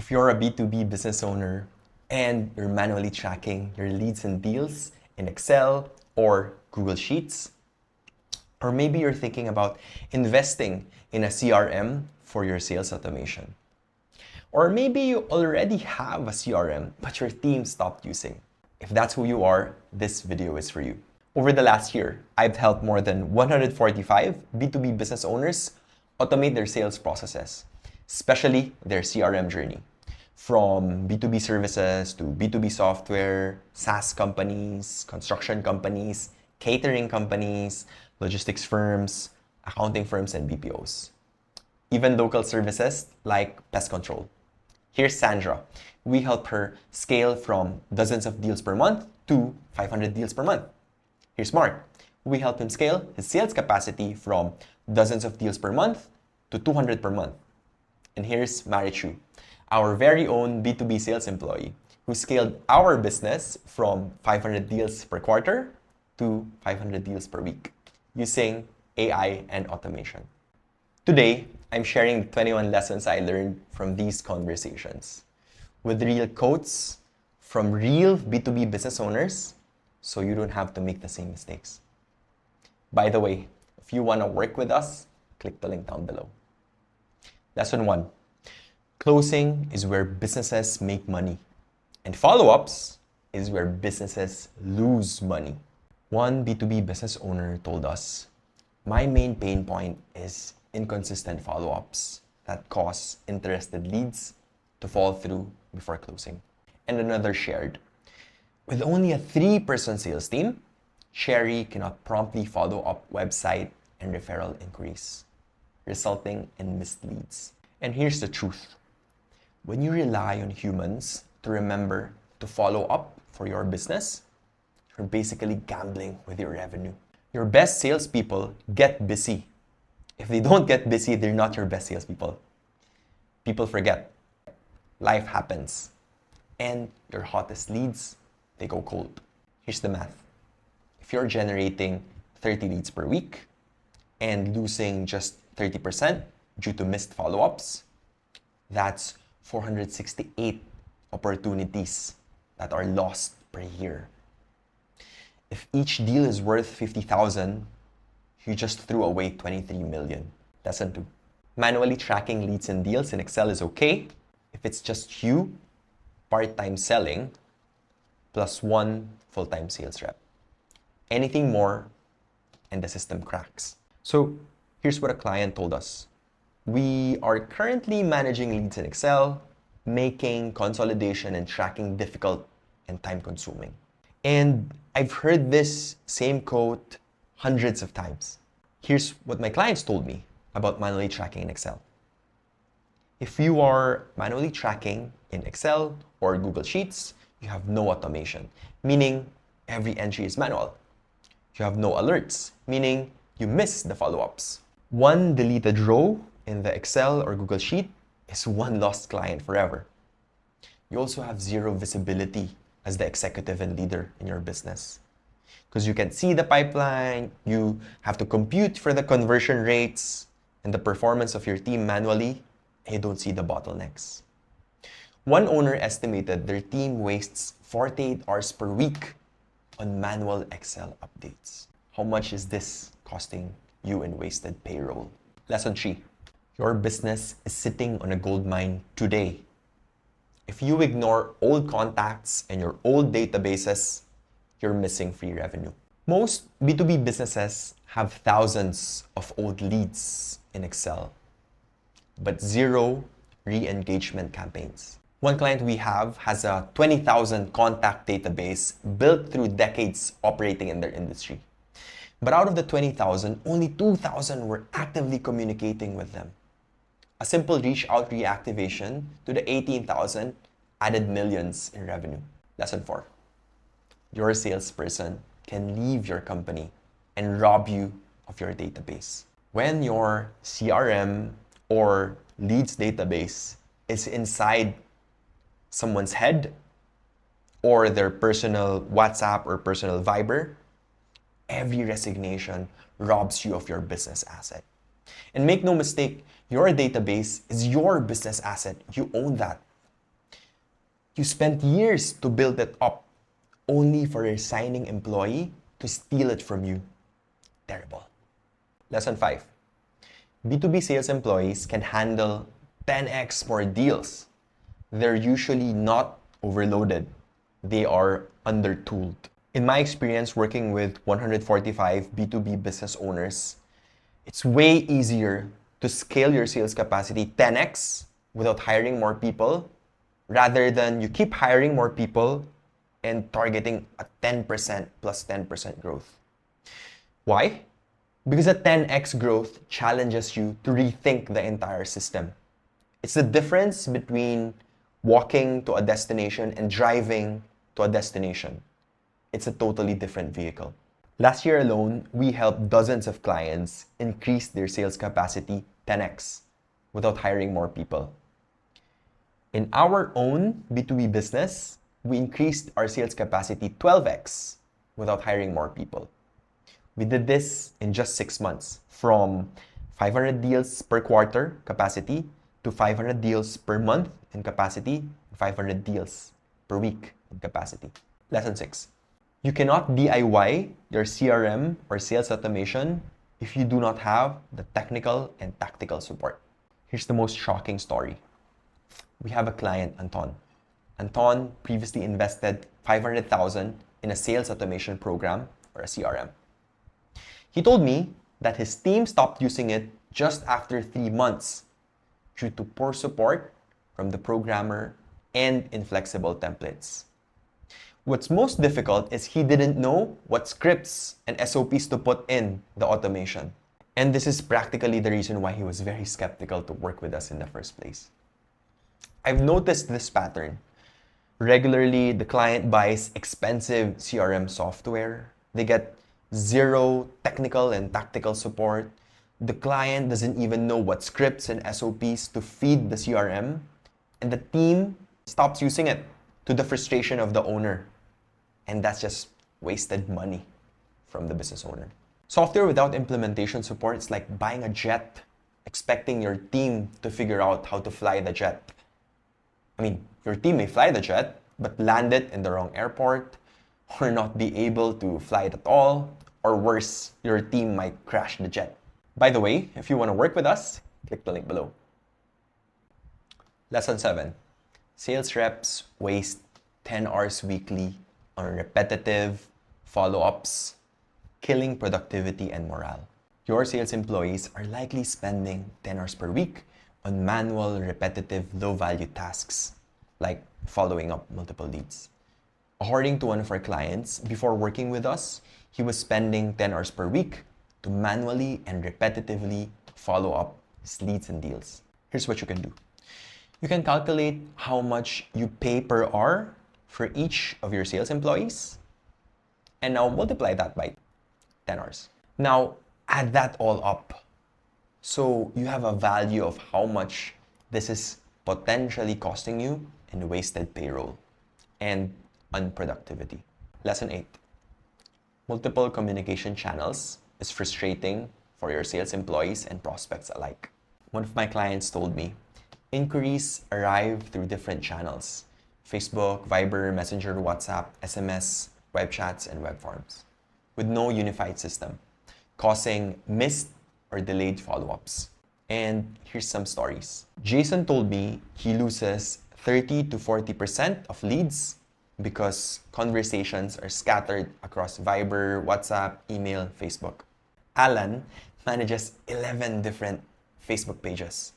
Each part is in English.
If you're a B2B business owner and you're manually tracking your leads and deals in Excel or Google Sheets, or maybe you're thinking about investing in a CRM for your sales automation. Or maybe you already have a CRM, but your team stopped using. If that's who you are, this video is for you. Over the last year, I've helped more than 145 B2B business owners automate their sales processes, especially their CRM journey. From B2B services to B2B software, SaaS companies, construction companies, catering companies, logistics firms, accounting firms, and BPOs. Even local services like pest control. Here's Sandra. We help her scale from dozens of deals per month to 500 deals per month. Here's Mark. We help him scale his sales capacity from dozens of deals per month to 200 per month. And here's Marichu, our very own B2B sales employee who scaled our business from 500 deals per quarter to 500 deals per week using AI and automation. Today, I'm sharing the 21 lessons I learned from these conversations with real quotes from real B2B business owners so you don't have to make the same mistakes. By the way, if you want to work with us, click the link down below. Lesson 1. Closing is where businesses make money, and follow-ups is where businesses lose money. One B2B business owner told us, "My main pain point is inconsistent follow-ups that cause interested leads to fall through before closing." And another shared, "With only a 3-person sales team, Sherry cannot promptly follow up website and referral inquiries, resulting in missed leads." And here's the truth. When you rely on humans to remember to follow up for your business, you're basically gambling with your revenue. Your best salespeople get busy. If they don't get busy, they're not your best salespeople. People forget. Life happens. And your hottest leads, they go cold. Here's the math. If you're generating 30 leads per week and losing just 30% due to missed follow-ups, that's 468 opportunities that are lost per year. If each deal is worth 50,000, you just threw away 23 million. Lesson 2. Manually tracking leads and deals in Excel is okay if it's just you, part-time selling, plus 1 full-time sales rep. Anything more, and the system cracks. So here's what a client told us. "We are currently managing leads in Excel, making consolidation and tracking difficult and time-consuming." And I've heard this same quote hundreds of times. Here's what my clients told me about manually tracking in Excel. If you are manually tracking in Excel or Google Sheets, you have no automation, meaning every entry is manual. You have no alerts, meaning you miss the follow-ups. One deleted row in the Excel or Google Sheet is one lost client forever. You also have zero visibility as the executive and leader in your business, because you can see the pipeline, you have to compute for the conversion rates and the performance of your team manually, and you don't see the bottlenecks. One owner estimated their team wastes 48 hours per week on manual Excel updates. How much is this costing you in wasted payroll? Lesson 3. Your business is sitting on a gold mine today. If you ignore old contacts and your old databases, you're missing free revenue. Most B2B businesses have thousands of old leads in Excel, but zero re-engagement campaigns. One client we have has a 20,000 contact database built through decades operating in their industry. But out of the 20,000, only 2,000 were actively communicating with them. A simple reach out reactivation to the 18,000 added millions in revenue. Lesson 4. Your salesperson can leave your company and rob you of your database. When your CRM or leads database is inside someone's head or their personal WhatsApp or personal Viber, every resignation robs you of your business asset. And make no mistake, your database is your business asset. You own that. You spent years to build it up, only for a signing employee to steal it from you. Terrible. Lesson 5. B2B sales employees can handle 10x more deals. They're usually not overloaded. They are undertooled. In my experience working with 145 B2B business owners, it's way easier to scale your sales capacity 10x without hiring more people, rather than you keep hiring more people and targeting a 10% plus 10% growth. Why? Because a 10x growth challenges you to rethink the entire system. It's the difference between walking to a destination and driving to a destination. It's a totally different vehicle. Last year alone, we helped dozens of clients increase their sales capacity 10x without hiring more people. In our own B2B business, we increased our sales capacity 12x without hiring more people. We did this in just 6 months, from 500 deals per quarter capacity to 500 deals per month in capacity, 500 deals per week in capacity. Lesson 6. You cannot DIY your CRM or sales automation if you do not have the technical and tactical support. Here's the most shocking story. We have a client, Anton. Anton previously invested $500,000 in a sales automation program or a CRM. He told me that his team stopped using it just after 3 months due to poor support from the programmer and inflexible templates. What's most difficult is he didn't know what scripts and SOPs to put in the automation. And this is practically the reason why he was very skeptical to work with us in the first place. I've noticed this pattern. Regularly, the client buys expensive CRM software. They get zero technical and tactical support. The client doesn't even know what scripts and SOPs to feed the CRM, and the team stops using it, to the frustration of the owner. And that's just wasted money from the business owner. Software without implementation support is like buying a jet, expecting your team to figure out how to fly the jet. I mean, your team may fly the jet, but land it in the wrong airport, or not be able to fly it at all, or worse, your team might crash the jet. By the way, if you want to work with us, click the link below. Lesson 7. Sales reps waste 10 hours weekly on repetitive follow-ups, killing productivity and morale. Your sales employees are likely spending 10 hours per week on manual, repetitive, low-value tasks, like following up multiple leads. According to one of our clients, before working with us, he was spending 10 hours per week to manually and repetitively follow up his leads and deals. Here's what you can do. You can calculate how much you pay per hour for each of your sales employees, and now multiply that by 10 hours. Now, add that all up, so you have a value of how much this is potentially costing you in wasted payroll and unproductivity. Lesson 8. Multiple communication channels is frustrating for your sales employees and prospects alike. One of my clients told me, inquiries arrive through different channels: Facebook, Viber, Messenger, WhatsApp, SMS, web chats, and web forms, with no unified system, causing missed or delayed follow-ups. And here's some stories. Jason told me he loses 30 to 40% of leads because conversations are scattered across Viber, WhatsApp, email, Facebook. Alan manages 11 different Facebook pages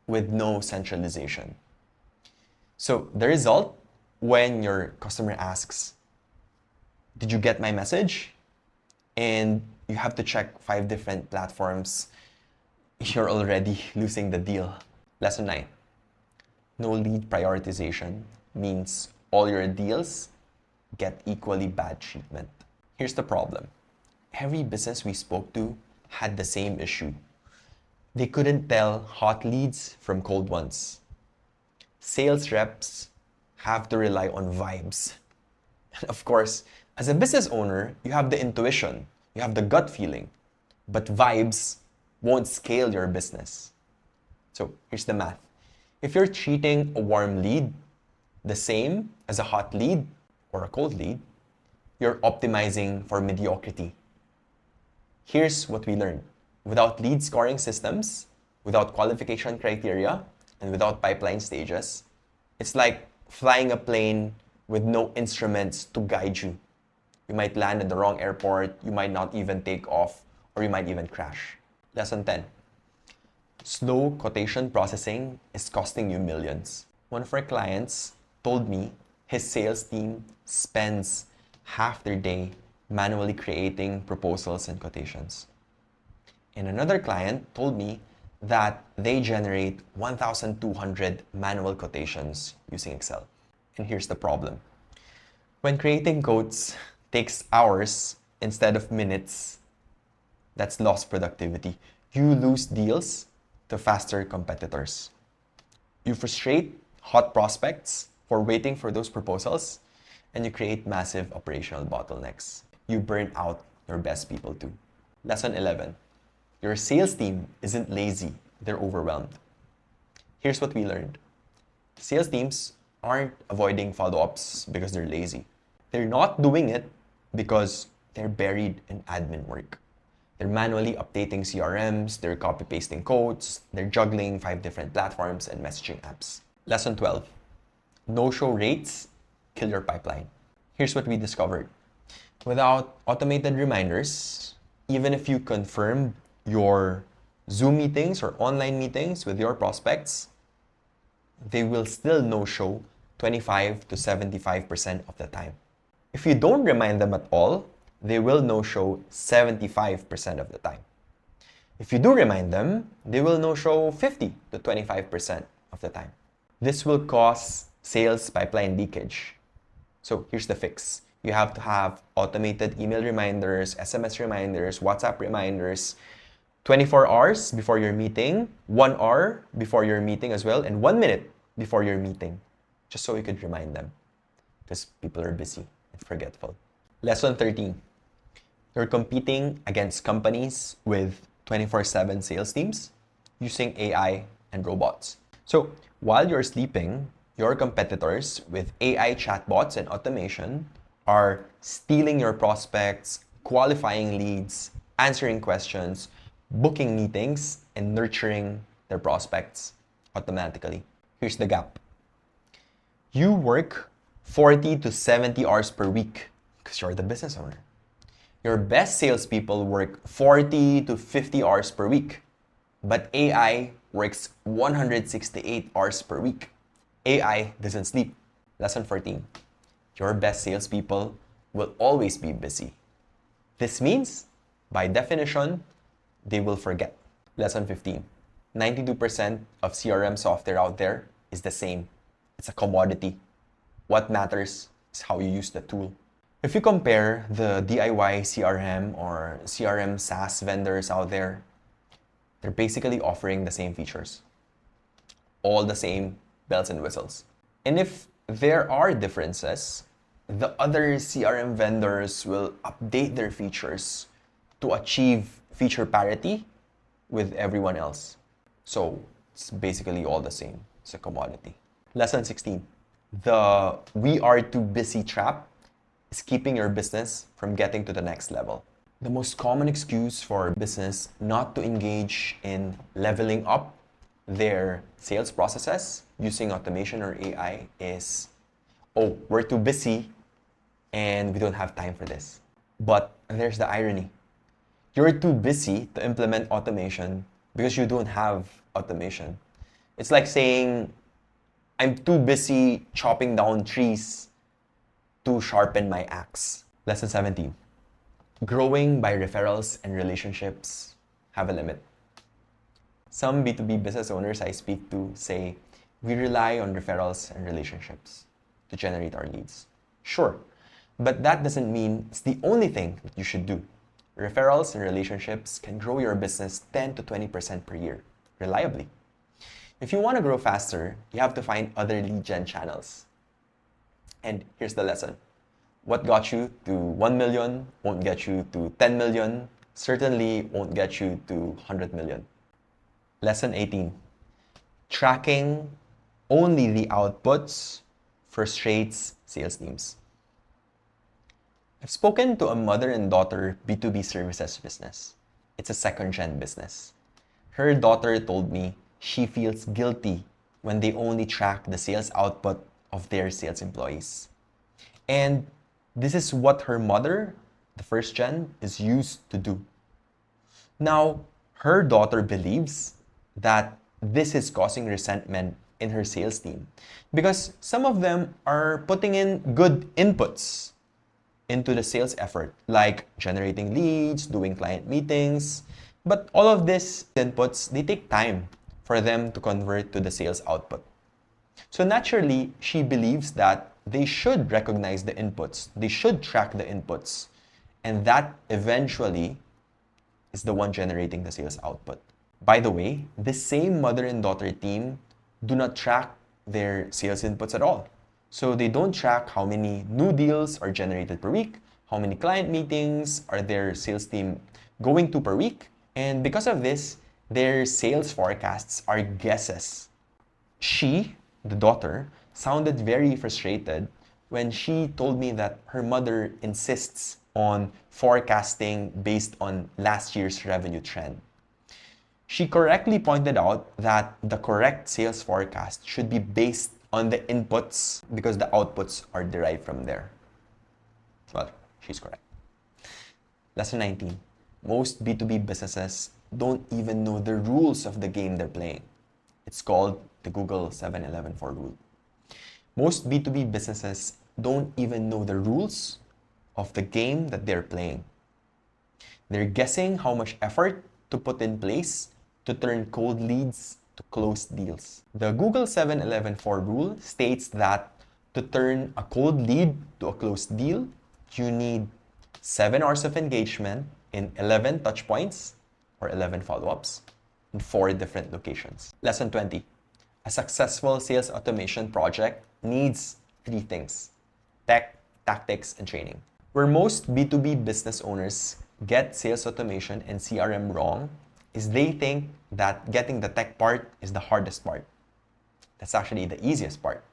with no centralization. So the result, when your customer asks, "Did you get my message?" and you have to check 5 different platforms, you're already losing the deal. Lesson 9. No lead prioritization means all your deals get equally bad treatment. Here's the problem. Every business we spoke to had the same issue. They couldn't tell hot leads from cold ones. Sales reps have to rely on vibes. And of course, as a business owner, you have the intuition, you have the gut feeling, but vibes won't scale your business. So here's the math. If you're treating a warm lead the same as a hot lead or a cold lead, you're optimizing for mediocrity. Here's what we learned. Without lead scoring systems, without qualification criteria, and without pipeline stages, it's like flying a plane with no instruments to guide you. You might land at the wrong airport, you might not even take off, or you might even crash. Lesson 10. Slow quotation processing is costing you millions. One of our clients told me his sales team spends half their day manually creating proposals and quotations. And another client told me that they generate 1,200 manual quotations using Excel. And here's the problem. When creating quotes takes hours instead of minutes, that's lost productivity. You lose deals to faster competitors. You frustrate hot prospects for waiting for those proposals, and you create massive operational bottlenecks. You burn out your best people too. Lesson 11. Your sales team isn't lazy, they're overwhelmed. Here's what we learned. Sales teams aren't avoiding follow-ups because they're lazy. They're not doing it because they're buried in admin work. They're manually updating CRMs, they're copy-pasting codes, they're juggling 5 different platforms and messaging apps. Lesson 12. No-show rates kill your pipeline. Here's what we discovered. Without automated reminders, even if you confirm your Zoom meetings or online meetings with your prospects, they will still no-show 25 to 75% of the time. If you don't remind them at all, they will no-show 75% of the time. If you do remind them, they will no-show 50 to 25% of the time. This will cause sales pipeline leakage. So here's the fix. You have to have automated email reminders, SMS reminders, WhatsApp reminders, 24 hours before your meeting, 1 hour before your meeting as well, and 1 minute before your meeting, just so you could remind them, because people are busy and forgetful. Lesson 13. You're competing against companies with 24/7 sales teams using AI and robots. So while you're sleeping, your competitors with AI chatbots and automation are stealing your prospects, qualifying leads, answering questions, booking meetings, and nurturing their prospects automatically. Here's the gap. You work 40 to 70 hours per week because you're the business owner. Your best salespeople work 40 to 50 hours per week, but AI works 168 hours per week. AI doesn't sleep. Lesson 14. Your best salespeople will always be busy. This means, by definition, they will forget. Lesson 15. 92% of CRM software out there is the same. It's a commodity. What matters is how you use the tool. If you compare the DIY CRM or CRM SaaS vendors out there, they're basically offering the same features. All the same bells and whistles. And if there are differences, the other CRM vendors will update their features to achieve feature parity with everyone else. So it's basically all the same. It's a commodity. Lesson 16. The "we are too busy" trap is keeping your business from getting to the next level. The most common excuse for business not to engage in leveling up their sales processes using automation or AI is, oh, we're too busy and we don't have time for this. But there's the irony. You're too busy to implement automation because you don't have automation. It's like saying, I'm too busy chopping down trees to sharpen my axe. Lesson 17. Growing by referrals and relationships have a limit. Some B2B business owners I speak to say, we rely on referrals and relationships to generate our leads. Sure, but that doesn't mean it's the only thing that you should do. Referrals and relationships can grow your business 10 to 20% per year, reliably. If you want to grow faster, you have to find other lead gen channels. And here's the lesson. What got you to 1 million won't get you to 10 million, certainly won't get you to 100 million. Lesson 18. Tracking only the outputs Frustrates sales teams. I've spoken to a mother and daughter B2B services business. It's a second-gen business. Her daughter told me she feels guilty when they only track the sales output of their sales employees. And this is what her mother, the first gen, is used to do. Now, her daughter believes that this is causing resentment in her sales team because some of them are putting in good inputs into the sales effort, like generating leads, doing client meetings. But all of these inputs, they take time for them to convert to the sales output. So naturally, she believes that they should recognize the inputs, they should track the inputs, and that eventually is the one generating the sales output. By the way, this same mother and daughter team do not track their sales inputs at all. So they don't track how many new deals are generated per week, how many client meetings are their sales team going to per week, and because of this, their sales forecasts are guesses. She, the daughter, sounded very frustrated when she told me that her mother insists on forecasting based on last year's revenue trend. She correctly pointed out that the correct sales forecast should be based on the inputs because the outputs are derived from there. Well, she's correct. Lesson 19. Most B2B businesses don't even know the rules of the game they're playing. It's called the Google 7-11-4 rule. Most B2B businesses don't even know the rules of the game that they're playing. They're guessing how much effort to put in place to turn cold leads to closed deals. The Google 7-11-4 rule states that to turn a cold lead to a closed deal, you need 7 hours of engagement in 11 touch points or 11 follow-ups in 4 different locations. Lesson 20. A successful sales automation project needs 3 things: tech, tactics, and training. Where most B2B business owners get sales automation and CRM wrong is they think that getting the tech part is the hardest part. That's actually the easiest part.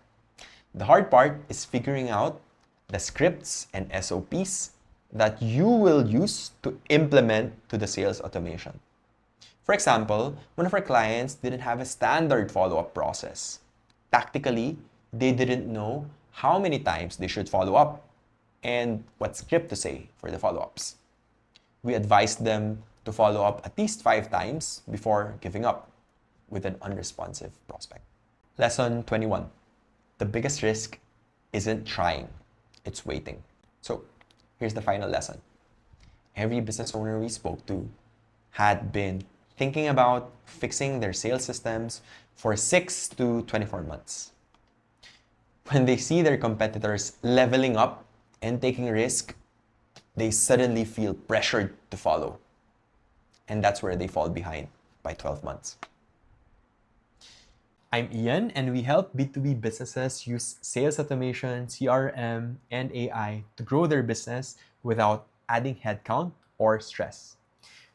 The hard part is figuring out the scripts and SOPs that you will use to implement to the sales automation. For example, one of our clients didn't have a standard follow-up process. Tactically, they didn't know how many times they should follow up and what script to say for the follow-ups. We advised them to follow up at least 5 times before giving up with an unresponsive prospect. Lesson 21. The biggest risk isn't trying, it's waiting. So here's the final lesson. Every business owner we spoke to had been thinking about fixing their sales systems for 6 to 24 months. When they see their competitors leveling up and taking risk, they suddenly feel pressured to follow. And that's where they fall behind by 12 months. I'm Ian, and we help B2B businesses use sales automation, CRM, and AI to grow their business without adding headcount or stress.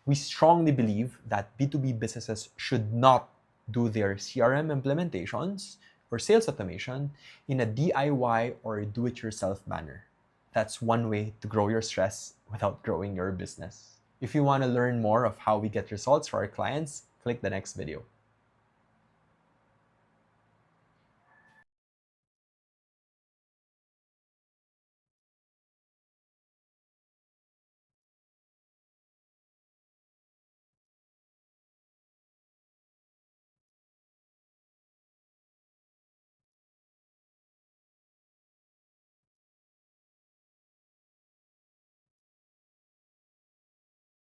We strongly believe that B2B businesses should not do their CRM implementations or sales automation in a DIY or do-it-yourself manner. That's one way to grow your stress without growing your business. If you want to learn more of how we get results for our clients, click the next video.